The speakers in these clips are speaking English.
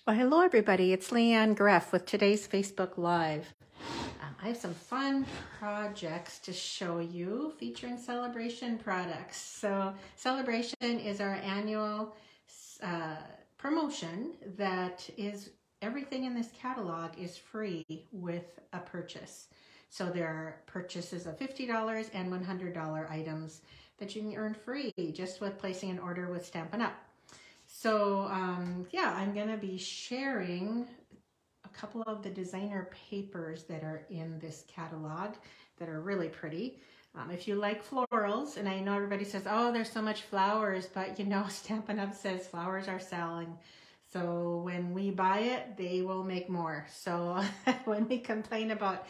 Well, hello everybody, it's Leanne Greff with today's Facebook Live. I have some fun projects to show you featuring Sale-a-Bration products. So Sale-a-Bration is our annual promotion that is everything in this catalog is free with a purchase. So there are purchases of $50 and $100 items that you can earn free just with placing an order with Stampin' Up! So yeah, I'm going to be sharing a couple of the designer papers that are in this catalog that are really pretty. If you like florals, and I know everybody says, oh, there's so much flowers, but you know, Stampin' Up! Says flowers are selling. So when we buy it, they will make more. So when we complain about,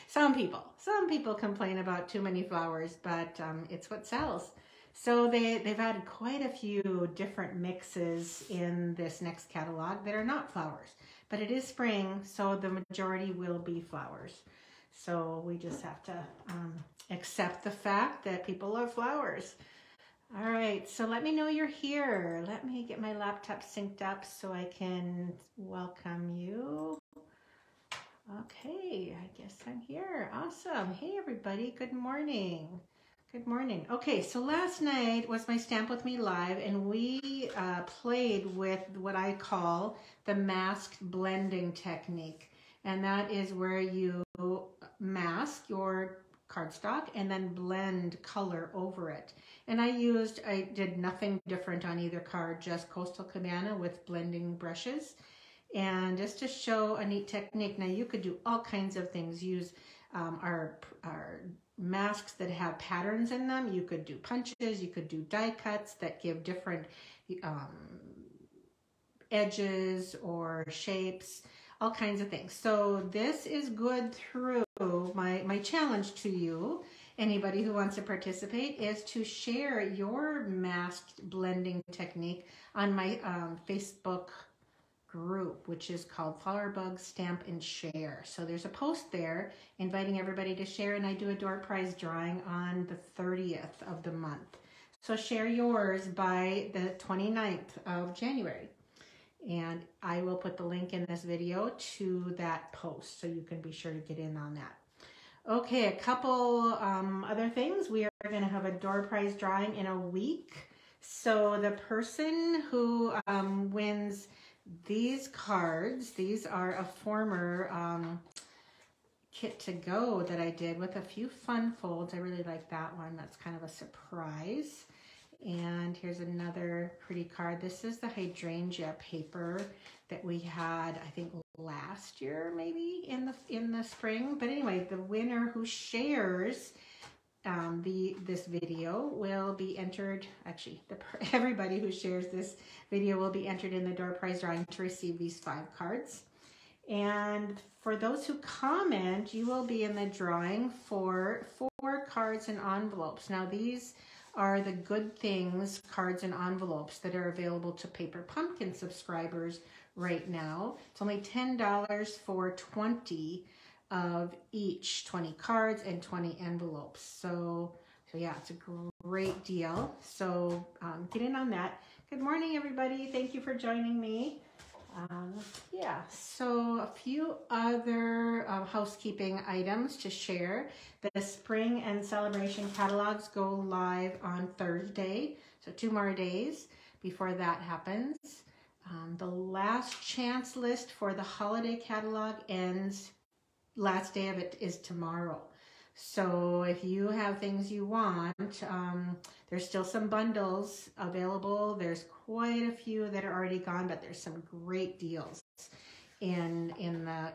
some people complain about too many flowers, but it's what sells. So they've added quite a few different mixes in this next catalog that are not flowers, but it is spring, so the majority will be flowers. So we just have to accept the fact that people love flowers. All right, so let me know you're here. Let me get my laptop synced up so I can welcome you. Okay, I guess I'm here. Awesome. Hey everybody, good morning. Good morning. Okay, so last night was my Stamp With Me Live, and we played with what I call the masked blending technique. And that is where you mask your cardstock and then blend color over it. And I did nothing different on either card, just Coastal Cabana with blending brushes. And just to show a neat technique, now you could do all kinds of things. Use our masks that have patterns in them. You could do punches, you could do die cuts that give different edges or shapes, all kinds of things. So this is good through my challenge to you, anybody who wants to participate, is to share your masked blending technique on my Facebook group, which is called Flower Bug Stamp and Share. So there's a post there inviting everybody to share, and I do a door prize drawing on the 30th of the month. So share yours by the 29th of January. And I will put the link in this video to that post, so you can be sure to get in on that. Okay, a couple other things. We are going to have a door prize drawing in a week. So the person who wins these cards, these are a former kit to go that I did with a few fun folds. I really like that one. That's kind of a surprise. And here's another pretty card. This is the hydrangea paper that we had, I think, last year, maybe in the spring. But anyway, the winner who shares this video will be entered. Actually, everybody who shares this video will be entered in the door prize drawing to receive these 5 cards. And for those who comment, you will be in the drawing for 4 cards and envelopes. Now these are the Good Things cards and envelopes that are available to Paper Pumpkin subscribers right now. It's only $10 for 20 of each, 20 cards and 20 envelopes. So yeah, it's a great deal. So get in on that. Good morning, everybody. Thank you for joining me. Yeah, so a few other housekeeping items to share. The Spring and Sale-a-Bration catalogs go live on Thursday, so 2 more days before that happens. The last chance list for the holiday catalog ends, last day of it is tomorrow. So if you have things you want, there's still some bundles available. There's quite a few that are already gone, but there's some great deals in the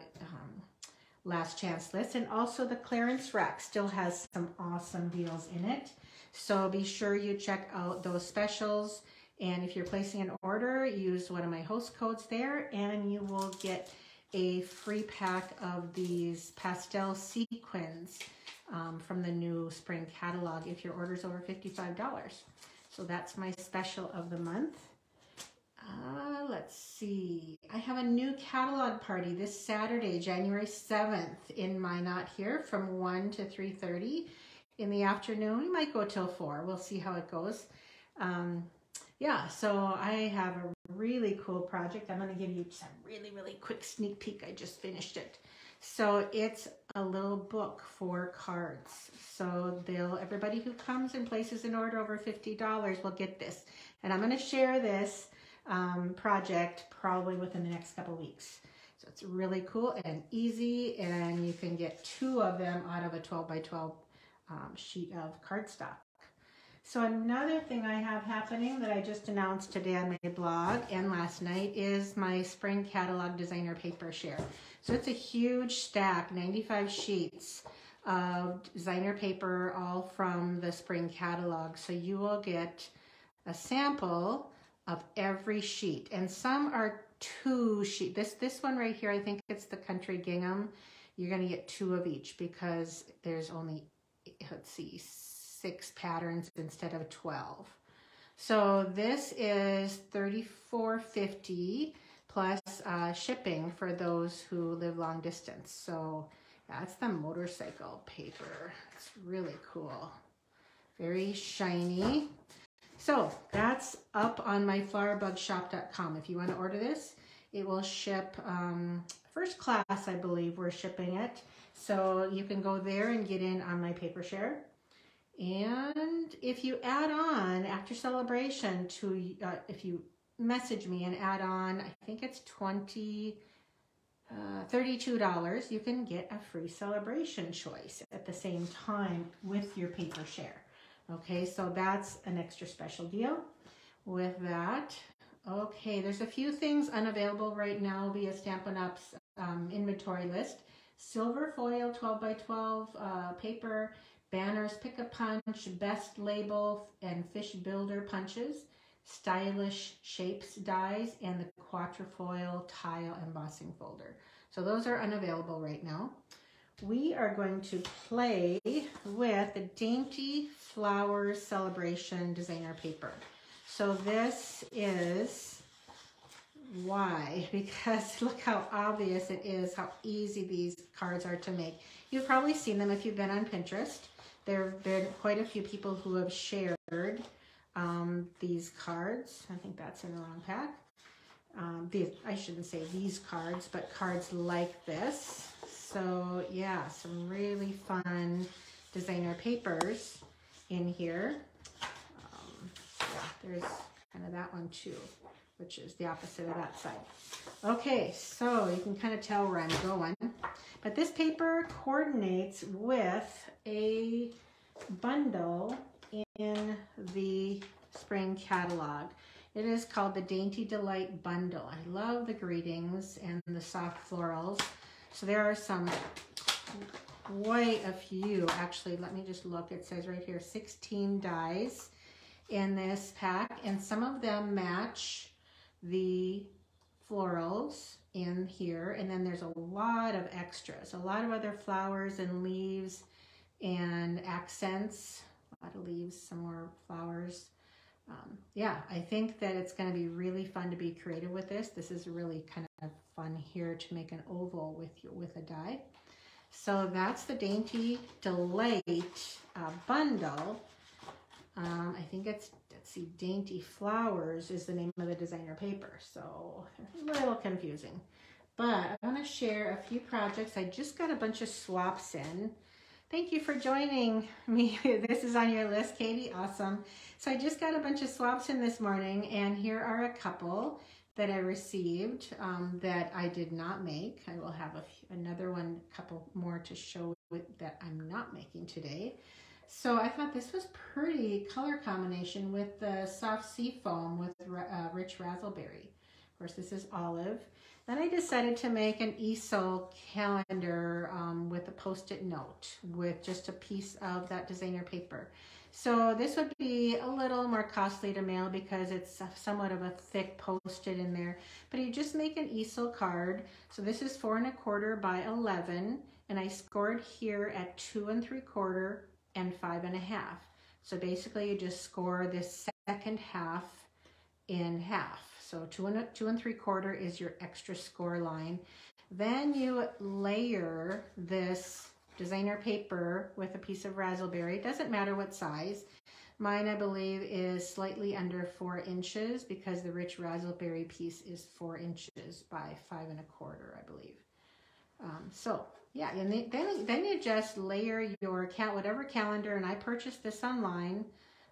last chance list. And also the clearance rack still has some awesome deals in it. So be sure you check out those specials. And if you're placing an order, use one of my host codes there, and you will get a free pack of these pastel sequins from the new spring catalog if your order is over $55. So that's my special of the month. Let's see. I have a new catalog party this Saturday, January 7th in Minot here from 1 to 3:30 in the afternoon. We might go till 4. We'll see how it goes. yeah, so I have a really cool project. I'm going to give you just a really, really quick sneak peek. I just finished it. So it's a little book for cards. So everybody who comes and places an order over $50 will get this. And I'm going to share this project probably within the next couple weeks. So it's really cool and easy, and you can get 2 of them out of a 12 by 12 sheet of cardstock. So another thing I have happening that I just announced today on my blog and last night is my spring catalog designer paper share. So it's a huge stack, 95 sheets of designer paper, all from the spring catalog. So you will get a sample of every sheet, and some are 2 sheets. This one right here, I think it's the Country Gingham. You're going to get 2 of each because there's only, let's see, 6 patterns instead of 12. So this is $34.50 plus shipping for those who live long distance. So that's the motorcycle paper. It's really cool. Very shiny. So that's up on my flowerbugshop.com. If you want to order this, it will ship first class, I believe we're shipping it. So you can go there and get in on my paper share. And if you add on after Sale-a-Bration to, if you message me and add on, I think it's $32, you can get a free Sale-a-Bration choice at the same time with your paper share. Okay, so that's an extra special deal with that. Okay, there's a few things unavailable right now via Stampin' Up's inventory list. Silver foil 12 by 12 paper, banners, pick-a-punch, best label, and fish builder punches, stylish shapes dies, and the quatrefoil tile embossing folder. So those are unavailable right now. We are going to play with the Dainty Flowers Sale-a-Bration designer paper. So this is why, because look how obvious it is, how easy these cards are to make. You've probably seen them if you've been on Pinterest. There have been quite a few people who have shared these cards. I think that's in the wrong pack. I shouldn't say these cards, but cards like this. So yeah, some really fun designer papers in here. Yeah, there's kind of that one too, which is the opposite of that side. Okay, so you can kind of tell where I'm going. But this paper coordinates with a bundle in the spring catalog. It is called the Dainty Delight Bundle. I love the greetings and the soft florals. So there are quite a few. Actually, let me just look. It says right here 16 dies in this pack, and some of them match the florals in here, and then there's a lot of extras, a lot of other flowers and leaves and accents, a lot of leaves, some more flowers. Yeah, I think that it's going to be really fun to be creative with this. This is really kind of fun here to make an oval with a die. So that's the Dainty Delight bundle. I think it's, let's see, Dainty Flowers is the name of the designer paper. So a little confusing. But I want to share a few projects. I just got a bunch of swaps in. Thank you for joining me. This is on your list, Katie. Awesome. So I just got a bunch of swaps in this morning, and here are a couple that I received that I did not make. I will have another one, couple more to show that I'm not making today. So I thought this was pretty color combination with the soft sea foam with rich razzleberry. Of course, this is olive. Then I decided to make an easel calendar with a post-it note with just a piece of that designer paper. So this would be a little more costly to mail because it's somewhat of a thick post-it in there. But you just make an easel card. So this is 4 1/4 by 11, and I scored here at 2 3/4 and 5 1/2. So basically you just score this second half in half. So 2 3/4 is your extra score line. Then you layer this designer paper with a piece of razzleberry. It doesn't matter what size. Mine, I believe, is slightly under 4 inches because the rich raspberry piece is 4 inches by 5 1/4, I believe. So yeah, and then you just layer your whatever calendar, and I purchased this online,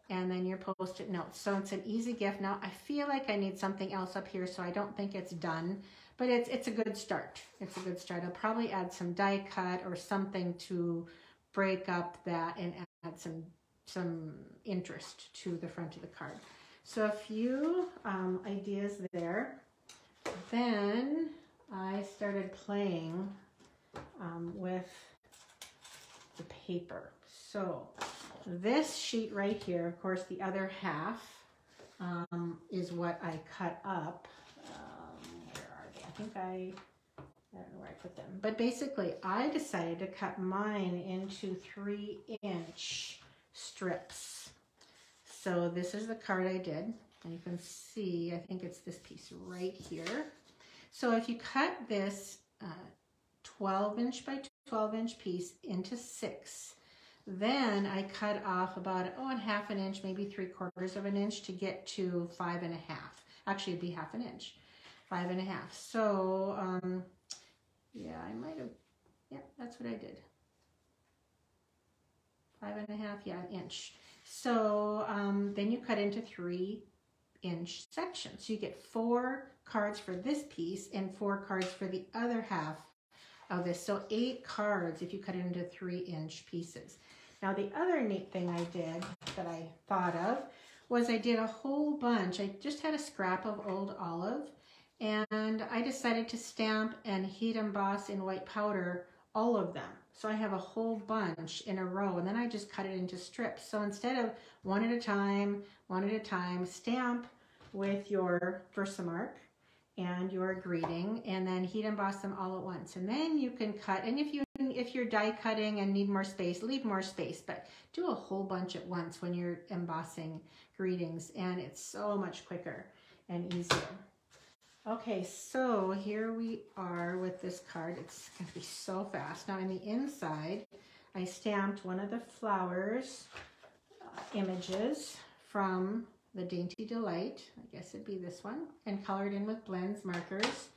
and then your post-it notes. So it's an easy gift. Now I feel like I need something else up here, so I don't think it's done, but it's a good start. It's a good start. I'll probably add some die cut or something to break up that and add some interest to the front of the card. So a few ideas there. Then I started playing with the paper. So this sheet right here, of course, the other half is what I cut up. Where are they? I think I don't know where I put them. But basically, I decided to cut mine into 3-inch strips. So this is the card I did. And you can see, I think it's this piece right here. So if you cut this 12-inch by 12-inch piece into 6, then I cut off about 1/2 an inch, maybe 3/4 of an inch to get to 5 1/2. Actually, it'd be 1/2 an inch, 5 1/2. So yeah, I might have, yeah, that's what I did. 5 1/2, yeah, an inch. So then you cut into 3-inch sections. So you get 4 cards for this piece and 4 cards for the other half of this. So 8 cards if you cut it into 3-inch pieces. Now the other neat thing I did that I thought of was I did a whole bunch. I just had a scrap of old olive, and I decided to stamp and heat emboss in white powder all of them. So I have a whole bunch in a row, and then I just cut it into strips. So instead of one at a time, stamp with your Versamark and your greeting, and then heat emboss them all at once. And then you can cut, and if you're die cutting and need more space, leave more space, but do a whole bunch at once when you're embossing greetings, and it's so much quicker and easier. Okay, so here we are with this card. It's going to be so fast. Now in the inside, I stamped one of the flowers images from the Dainty Delight, I guess it'd be this one, and colored in with blends markers.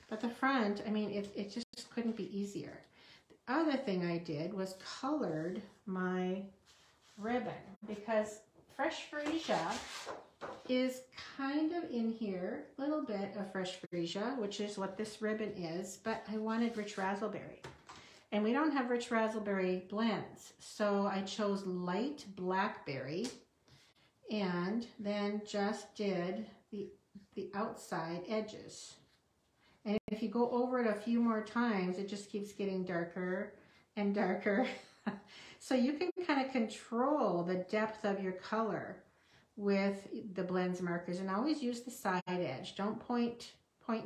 But the front, I mean, it just couldn't be easier. The other thing I did was colored my ribbon, because Fresh Freesia is kind of in here, a little bit of Fresh Freesia, which is what this ribbon is, but I wanted rich raspberry. And we don't have rich raspberry blends, so I chose light blackberry and then just did the outside edges. And if you go over it a few more times, it just keeps getting darker and darker. So you can kind of control the depth of your color with the blends markers, and always use the side edge. Don't point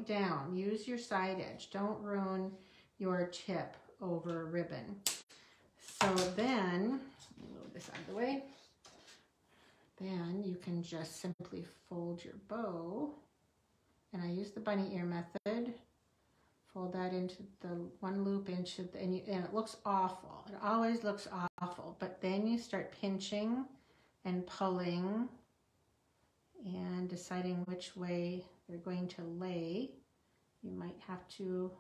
down. Use your side edge. Don't ruin your tip over ribbon. So then, let me move this out of the way. Then you can just simply fold your bow, and I use the bunny ear method. Fold that into the one loop into the, and it looks awful. It always looks awful, but then you start pinching and pulling and deciding which way they're going to lay. You might have to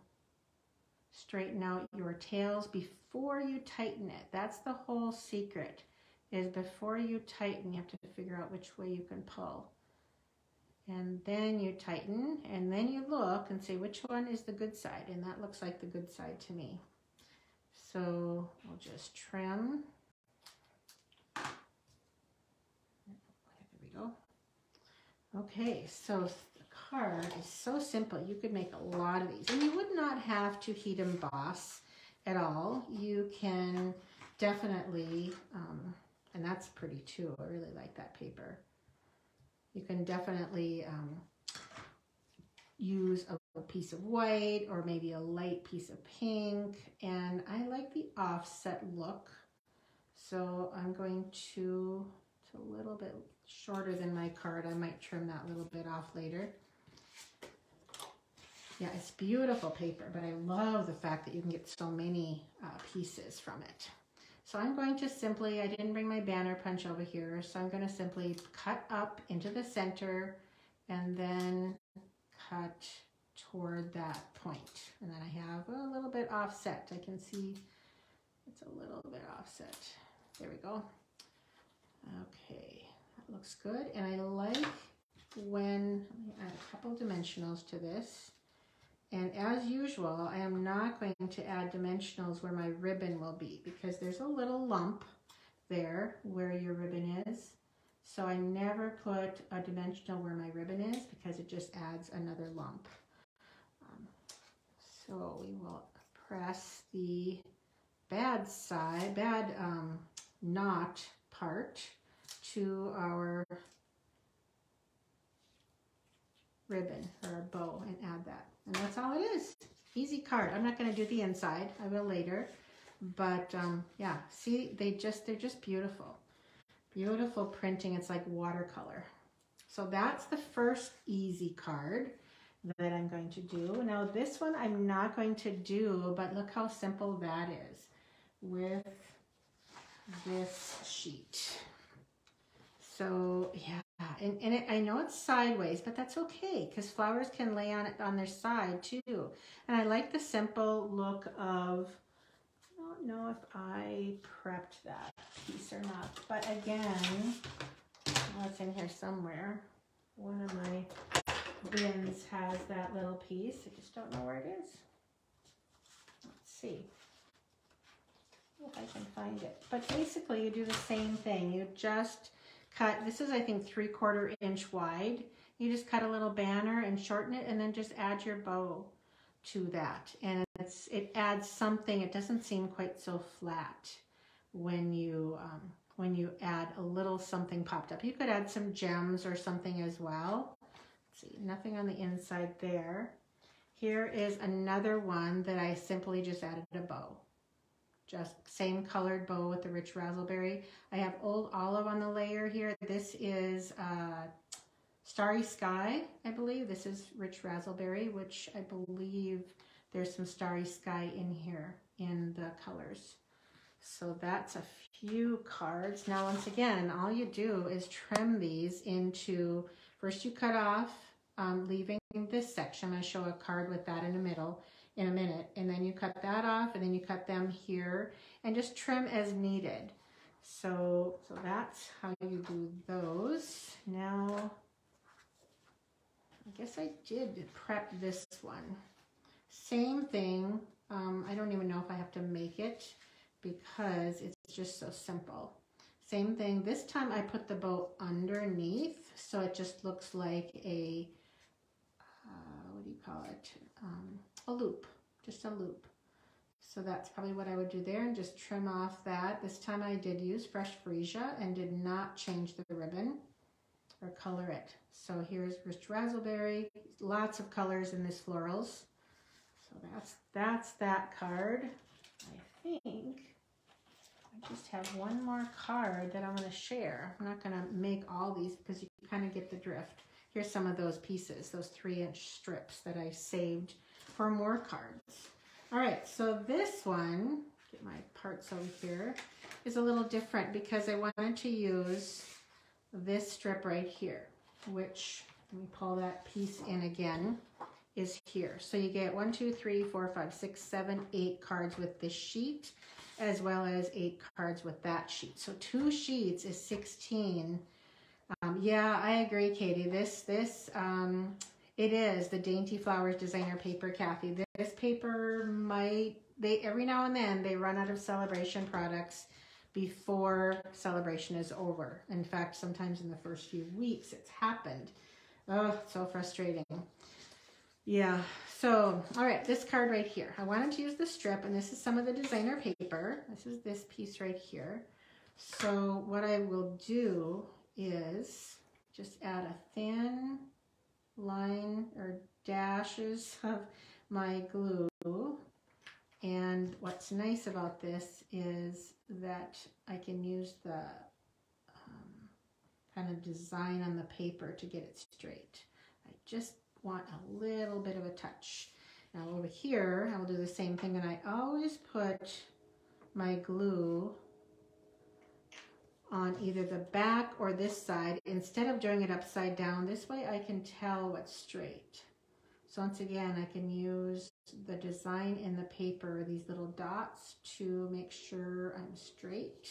straighten out your tails before you tighten it. That's the whole secret, is before you tighten, you have to figure out which way you can pull. And then you tighten, and then you look and say which one is the good side, and that looks like the good side to me. So we'll just trim. There we go. Okay, so the card is so simple. You could make a lot of these, and you would not have to heat emboss at all. You can definitely, and that's pretty too. I really like that paper. You can definitely use a piece of white or maybe a light piece of pink, and I like the offset look. So I'm going to, it's a little bit shorter than my card. I might trim that little bit off later. Yeah, it's beautiful paper, but I love the fact that you can get so many pieces from it. So I'm going to simply, I didn't bring my banner punch over here, so I'm going to simply cut up into the center and then cut toward that point. And then I have a little bit offset. I can see it's a little bit offset. There we go. Okay, that looks good. And I like when, let me add a couple dimensionals to this. And as usual, I am not going to add dimensionals where my ribbon will be because there's a little lump there where your ribbon is. So I never put a dimensional where my ribbon is because it just adds another lump. So we will press the bad knot part to our ribbon or our bow and add that. And that's all it is. Easy card. I'm not going to do the inside. I will later. But yeah, see, they're just beautiful. Beautiful printing. It's like watercolor. So that's the first easy card that I'm going to do. Now this one I'm not going to do, but look how simple that is with this sheet. So yeah, and I know it's sideways, but that's okay because flowers can lay on it on their side too. And I like the simple look of, I don't know if I prepped that piece or not, but again, well, it's in here somewhere. One of my bins has that little piece. I just don't know where it is. Let's see if I can find it. But basically you do the same thing. You just cut, this is I think 3/4 inch wide. You just cut a little banner and shorten it and then just add your bow to that. And it adds something. It doesn't seem quite so flat when you add a little something popped up. You could add some gems or something as well. Let's see, nothing on the inside there. Here is another one that I simply just added a bow. Just same colored bow with the rich razzleberry. I have Old Olive on the layer here. This is Starry Sky, I believe. This is rich razzleberry, which I believe there's some Starry Sky in here in the colors. So that's a few cards. Now, once again, all you do is trim these into, first you cut off, leaving this section. I'm going to show a card with that in the middle in a minute. And then you cut that off, and then you cut them here, and just trim as needed. So that's how you do those. Now, I guess I did prep this one. Same thing. I don't even know if I have to make it because it's just so simple. Same thing. This time I put the bow underneath, so it just looks like a, what do you call it? A loop, just a loop. So that's probably what I would do there, and just trim off that. This time I did use fresh freesia and did not change the ribbon or color it. So here's rich razzleberry, lots of colors in this florals. So that's that card. I think I just have one more card that I'm going to share. I'm not going to make all these because you kind of get the drift. Here's some of those pieces, those 3-inch strips that I saved for more cards. All right, so this one, get my parts over here, is a little different because I wanted to use this strip right here, which, let me pull that piece in again, is here. So you get 1, 2, 3, 4, 5, 6, 7, 8 cards with this sheet, as well as 8 cards with that sheet. So 2 sheets is 16. Yeah, I agree, Katie. It is the Dainty Flowers designer paper, Kathy. This paper every now and then they run out of Sale-a-Bration products before Sale-a-Bration is over. In fact, sometimes in the first few weeks it's happened. Oh, so frustrating. Yeah, so, all right, this card right here. I wanted to use the strip, and this is some of the designer paper. This is this piece right here. So what I will do is just add a thin line or dashes of my glue. And what's nice about this is that I can use the kind of design on the paper to get it straight. I just want a little bit of a touch. Now over here, I will do the same thing, and I always put my glue on either the back or this side instead of doing it upside down. This way I can tell what's straight. So once again, I can use the design in the paper, these little dots, to make sure I'm straight.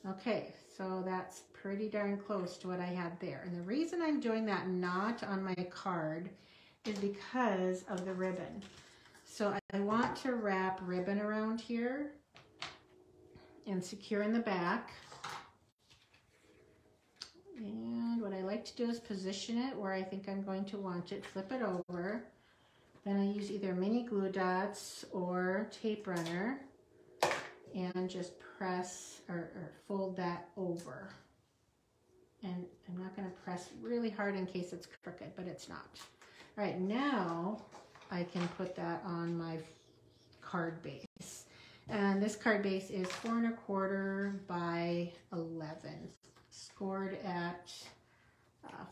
Okay, so that's pretty darn close to what I had there. And the reason I'm doing that knot on my card is because of the ribbon. So I want to wrap ribbon around here and secure in the back. And what I like to do is position it where I think I'm going to want it, flip it over. Then I use either mini glue dots or tape runner and just press or fold that over. And I'm not going to press really hard in case it's crooked, but it's not. All right, now I can put that on my card base. And this card base is 4 1/4 by 11, scored at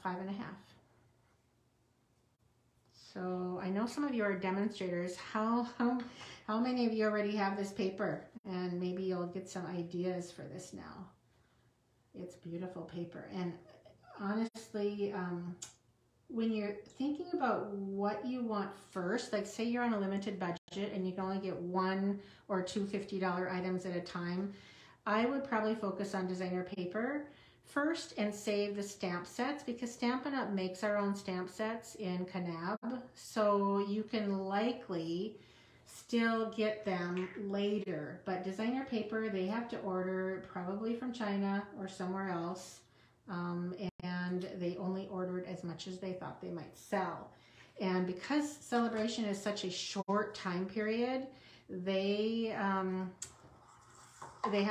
5 1/2. So I know some of you are demonstrators. How many of you already have this paper? And maybe you'll get some ideas for this now. It's beautiful paper. And honestly, when you're thinking about what you want first, like say you're on a limited budget and you can only get 1 or 2 $50 items at a time, I would probably focus on designer paper first and save the stamp sets, because Stampin' Up! Makes our own stamp sets in Kanab, so you can likely still get them later. But designer paper, they have to order probably from China or somewhere else, and they only ordered as much as they thought they might sell. And because Sale-a-Bration is such a short time period, they have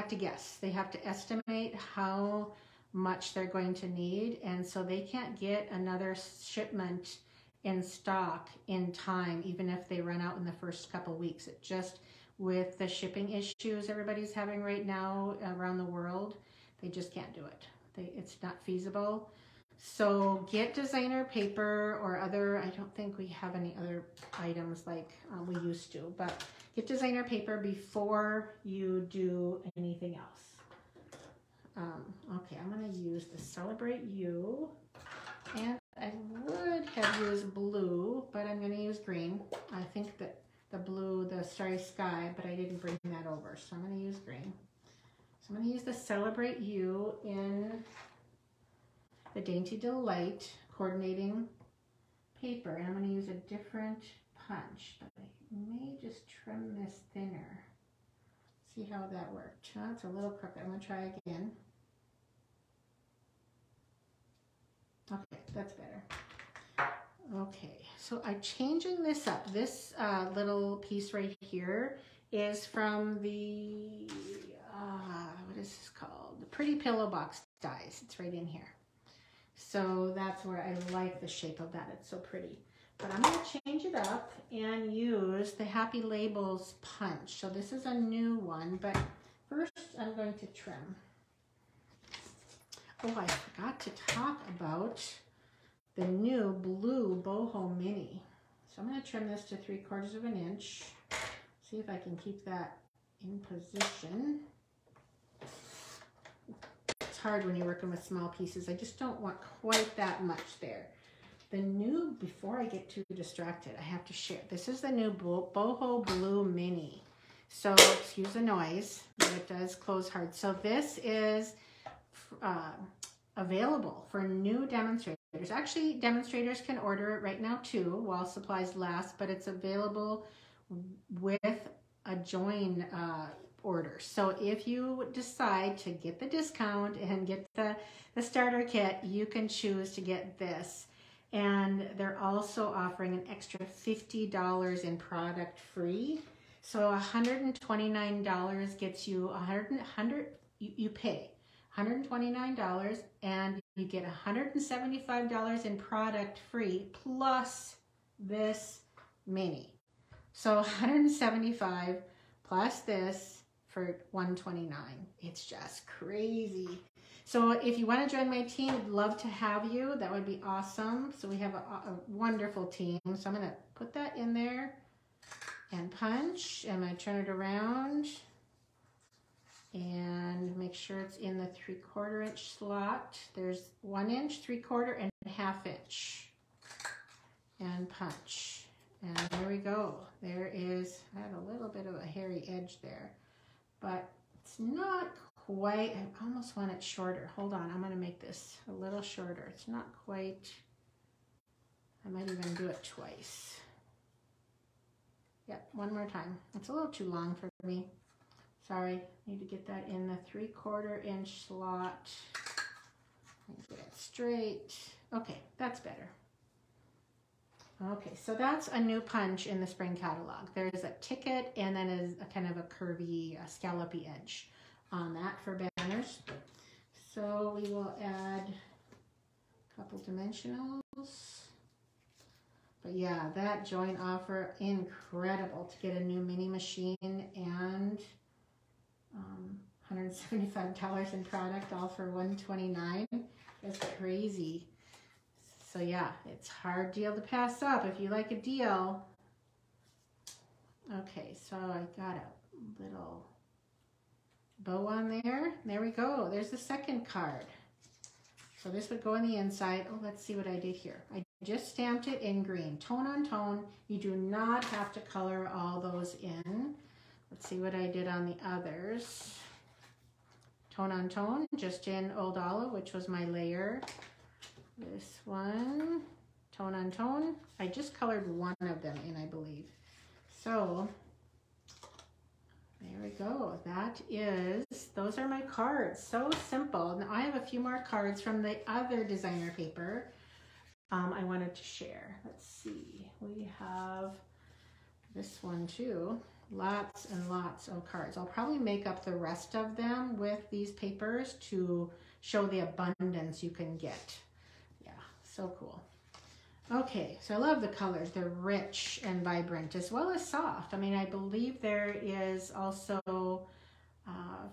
to guess. They have to estimate how much they're going to need, and so they can't get another shipment in stock in time, even if they run out in the first couple weeks. It just, with the shipping issues everybody's having right now around the world, they just can't do it. It's not feasible. So get designer paper or other, I don't think we have any other items like we used to, but get designer paper before you do anything else. Okay, I'm going to use the Celebrate You, and I would have used blue, but I'm going to use green. I think that the blue, the Starry Sky, but I didn't bring that over, so I'm going to use green. So I'm going to use the Celebrate You in the Dainty Delight coordinating paper, and I'm going to use a different punch, but I may just trim this thinner. See how that worked. Oh, it's a little crooked. I'm going to try again. Okay, that's better. Okay, so I'm changing this up. This little piece right here is from the, what is this called? The Pretty Pillow Box Dies. It's right in here. So that's where I like the shape of that. It's so pretty. But I'm going to change it up and use the Happy Labels punch. So this is a new one, but first I'm going to trim. Oh, I forgot to talk about the new blue boho mini. So I'm going to trim this to 3/4 of an inch. See if I can keep that in position. It's hard when you're working with small pieces. I just don't want quite that much there. The new, before I get too distracted, I have to share. This is the new boho blue mini. So excuse the noise, but it does close hard. So this is available for new demonstrators. Actually, demonstrators can order it right now too while supplies last, but it's available with a join order. So if you decide to get the discount and get the starter kit, you can choose to get this. And they're also offering an extra $50 in product free. So $129 gets you you pay $129 and you get $175 in product free plus this mini. So $175 plus this for $129. It's just crazy. So if you want to join my team, I'd love to have you. That would be awesome. So we have a wonderful team. So I'm going to put that in there and punch. And I turn it around. and make sure it's in the 3/4 inch slot. There's 1 inch, 3/4, and 1/2 inch. And punch. And there we go. There is, I have a little bit of a hairy edge there, but it's not quite, I almost want it shorter. Hold on, I'm gonna make this a little shorter. It's not quite, I might even do it twice. Yep, one more time. It's a little too long for me. Sorry, need to get that in the 3/4 inch slot. Get it straight. Okay, that's better. Okay, so that's a new punch in the spring catalog. There's a ticket and then a kind of a curvy, scallopy edge on that for banners. So we will add a couple dimensionals. But yeah, that joint offer, incredible to get a new mini machine and $175 in product, all for $129. That's crazy. So yeah, it's a hard deal to pass up if you like a deal. Okay, so I got a little bow on there. There we go. There's the second card. So this would go on the inside. Oh, let's see what I did here. I just stamped it in green, tone on tone. You do not have to color all those in. Let's see what I did on the others. Tone on tone, just in Old Olive, which was my layer. This one, tone on tone. I just colored one of them in, I believe. So there we go. That is, those are my cards. So simple. Now I have a few more cards from the other designer paper I wanted to share. Let's see. We have this one too. Lots and lots of cards. I'll probably make up the rest of them with these papers to show the abundance you can get. So cool. Okay, so I love the colors. They're rich and vibrant as well as soft. I mean, I believe there is also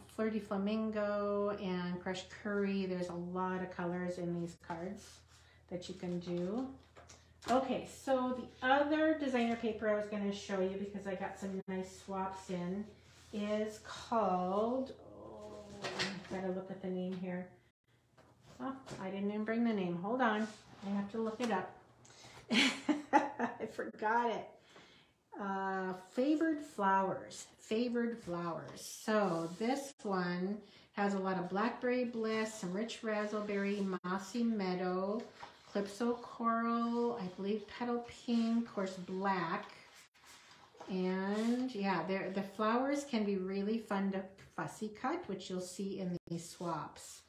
Flirty Flamingo and Crushed Curry. There's a lot of colors in these cards that you can do. Okay, so the other designer paper I was going to show you, because I got some nice swaps in, is called, oh, gotta look at the name here. Oh, I didn't even bring the name. Hold on. I have to look it up. I forgot it. Favored Flowers. Favored Flowers. So this one has a lot of Blackberry Bliss, some rich raspberry, mossy meadow, Calypso Coral, I believe Petal Pink, of course Black. And yeah, the flowers can be really fun to fussy cut, which you'll see in these swaps.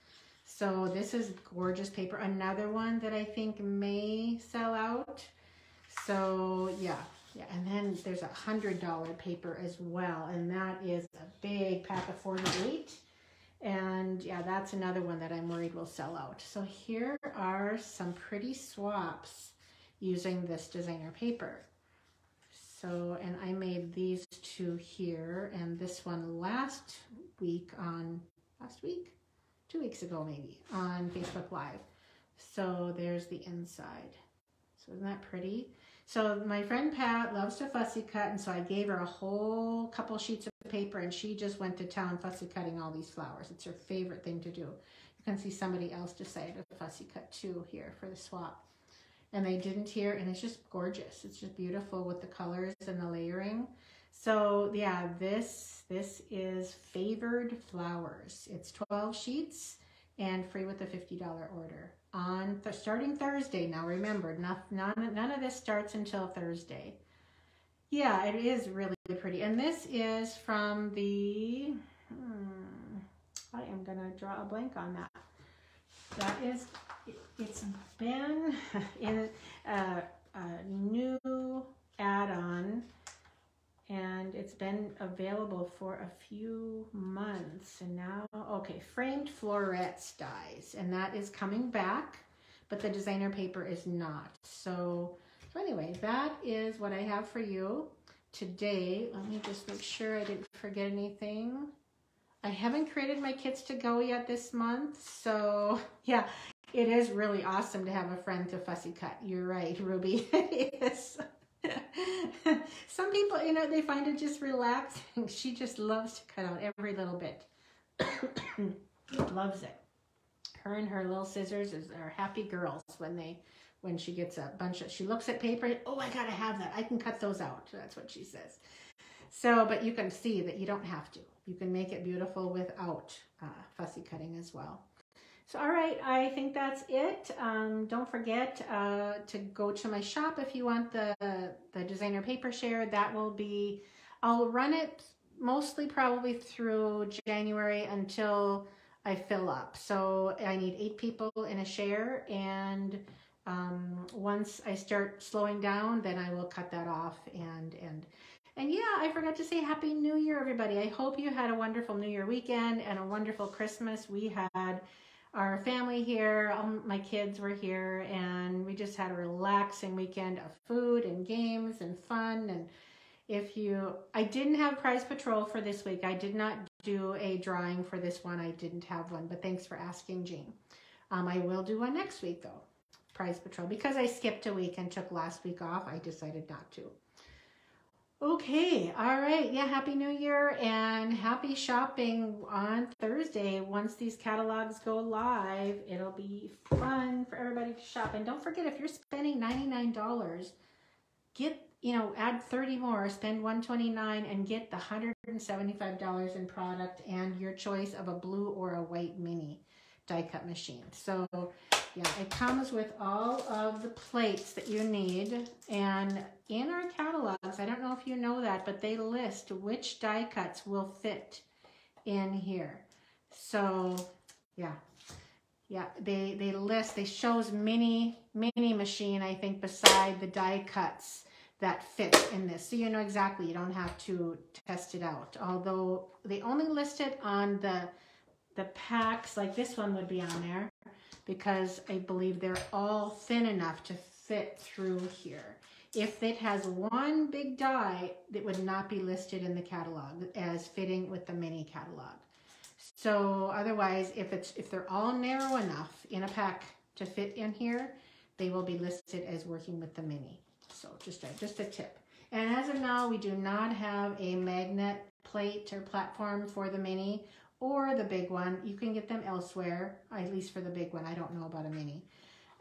So this is gorgeous paper. Another one that I think may sell out. So yeah. And then there's a $100 paper as well. And that is a big pack of 48. And yeah, that's another one that I'm worried will sell out. So here are some pretty swaps using this designer paper. So, and I made these two here and this one last week, 2 weeks ago maybe, on Facebook Live. So there's the inside. So isn't that pretty? So my friend Pat loves to fussy cut, and so I gave her a whole couple sheets of paper and she just went to town fussy cutting all these flowers. It's her favorite thing to do. You can see somebody else decided to fussy cut too here for the swap. And they didn't here, and it's just gorgeous. It's just beautiful with the colors and the layering. So yeah, this is Favored Flowers. It's 12 sheets and free with a $50 order on starting Thursday. Now remember, none of this starts until Thursday. Yeah, it is really pretty. And this is from the, I am gonna draw a blank on that. That is, it's been in a new add-on, and it's been available for a few months. And now, okay, Framed Florets dies, and that is coming back, but the designer paper is not. So anyway, that is what I have for you today. Let me just make sure I didn't forget anything. I haven't created my kits to go yet this month, so yeah, it is really awesome to have a friend to fussy cut. You're right, Ruby. It is. Some people, you know, they find it just relaxing. She just loves to cut out every little bit. Loves it. Her and her little scissors are happy girls when she gets a bunch of, she looks at paper, oh, I gotta have that. I can cut those out. That's what she says. So, but you can see that you don't have to. You can make it beautiful without fussy cutting as well. So, all right, I think that's it. Don't forget to go to my shop if you want the designer paper share. That will be, I'll run it mostly probably through January until I fill up. So I need 8 people in a share, and once I start slowing down, then I will cut that off. And yeah, I forgot to say Happy New Year, everybody. I hope you had a wonderful New Year weekend and a wonderful Christmas. We had our family here, my kids were here, and we just had a relaxing weekend of food and games and fun. And I didn't have Prize Patrol for this week. I did not do a drawing for this one. I didn't have one, but thanks for asking, Jean. I will do one next week though, Prize Patrol. Because I skipped a week and took last week off, I decided not to. Okay, all right. Yeah, Happy New Year and happy shopping on Thursday. Once these catalogs go live, it'll be fun for everybody to shop. And don't forget, if you're spending $99, add 30 more, spend $129 and get the $175 in product and your choice of a blue or a white mini die cut machine. So yeah, it comes with all of the plates that you need, and in our catalogs, I don't know if you know that, but they list which die cuts will fit in here. So yeah, they list, they shows mini machine, I think, beside the die cuts that fit in this. So you know exactly, you don't have to test it out. Although they only list it on the packs, like this one would be on there, because I believe they're all thin enough to fit through here. If it has one big die, it would not be listed in the catalog as fitting with the mini catalog. So otherwise, if they're all narrow enough in a pack to fit in here, they will be listed as working with the mini. So just a tip. And as of now, we do not have a magnet plate or platform for the mini or the big one. You can get them elsewhere, at least for the big one. I don't know about a mini.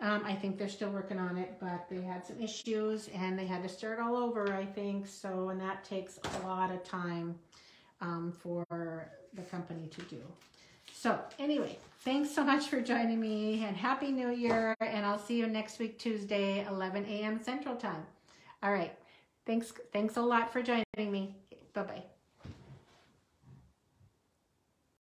I think they're still working on it, but they had some issues and they had to start all over, I think. So, and that takes a lot of time for the company to do. So anyway, thanks so much for joining me, and Happy New Year, and I'll see you next week, Tuesday, 11 a.m. Central Time. All right. Thanks a lot for joining me. Bye-bye.